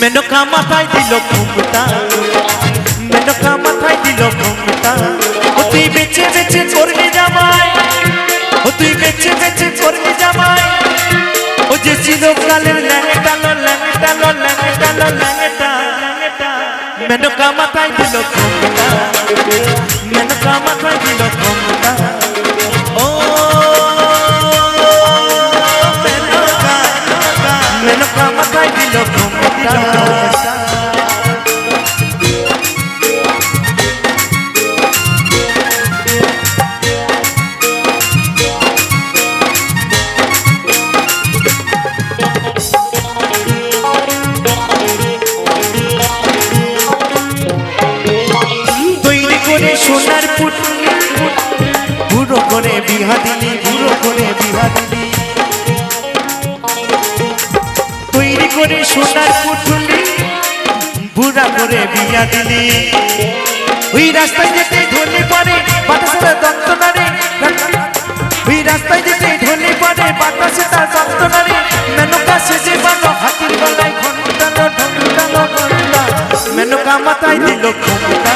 মেনকা মাথায় দিল ঘুমটা, মেনকা মাথায় দিল ঘুমটা। ও তুই বেঁচে বেঁচে করবি জামাই, ও তুই বেঁচে বেঁচে করবি জামাই। ও যে চিরকালের ল্যাংটালো ল্যাংটালো ল্যাংটালো ল্যাংটা, মেনকা মাথায় দিল ঘুমটা, মেনকা মাথায় দিল ঘুমটা। ও মেনকা, মেনকা মাথায় দিল ঘুমটা। সোনার পুতুল বুড়ো করে বিহা দিলি, বুড়ো করে বিহা দিলি। তৈরি করে সোনার পুতুলি বুড়া করে বিয়া দিলি। ওই রাস্তায় যেতে ঢলে পড়ে বাতাসের যন্ত্রণা রে, ওই রাস্তায় যেতে ঢলে পড়ে বাতাসের যন্ত্রণা রে। মেনকা সেজে বানো হাতির গলায় ঘন্টালো ঢন্টালো ঘন্টা, মেনকা মাথায় দিল ঘুমটা,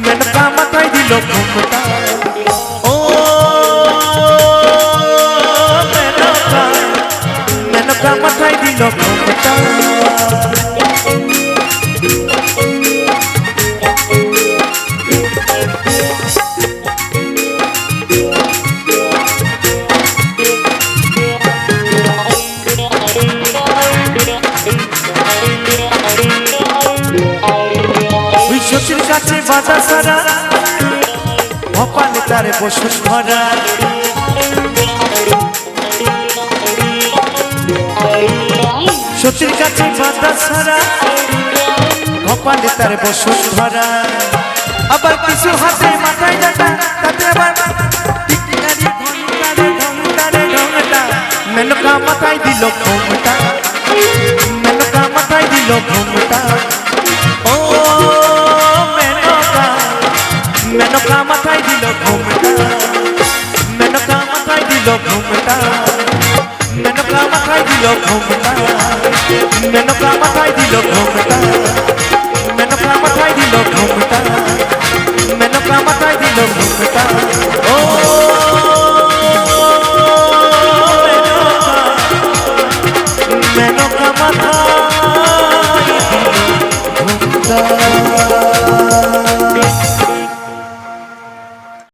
মেনকা মাথায় দিল ঘুমটা। ও মেনকা, মেনকা মাথায় দিল ঘুমটা। শশীর কাছে বাধা সারা ভপালে তার বসুন ভরা। শশীর কাছে বাধা সারা ভপালে তার বসুন ভরা। আবার কিছু হাতে মাথায় ডাটা, তাতে আবার টিকটিকারি ঘন্টারে ঘন্টারে ঘন্টা, মেনকা মাথায় দিল ঘুমটা, মেনকা মাথায় দিল ঘুমটা। ও মেনকা মাথায় দিল ঘুমটা, মেনকা মাথায় দিল ঘুমটা, মেনকা মাথায় দিল ঘুমটা, মেনকা মাথায় দিল ঘুমটা, মেনকা মাথায় দিল ঘুমটা, মেনকা মাথায় দিল ঘুমটা।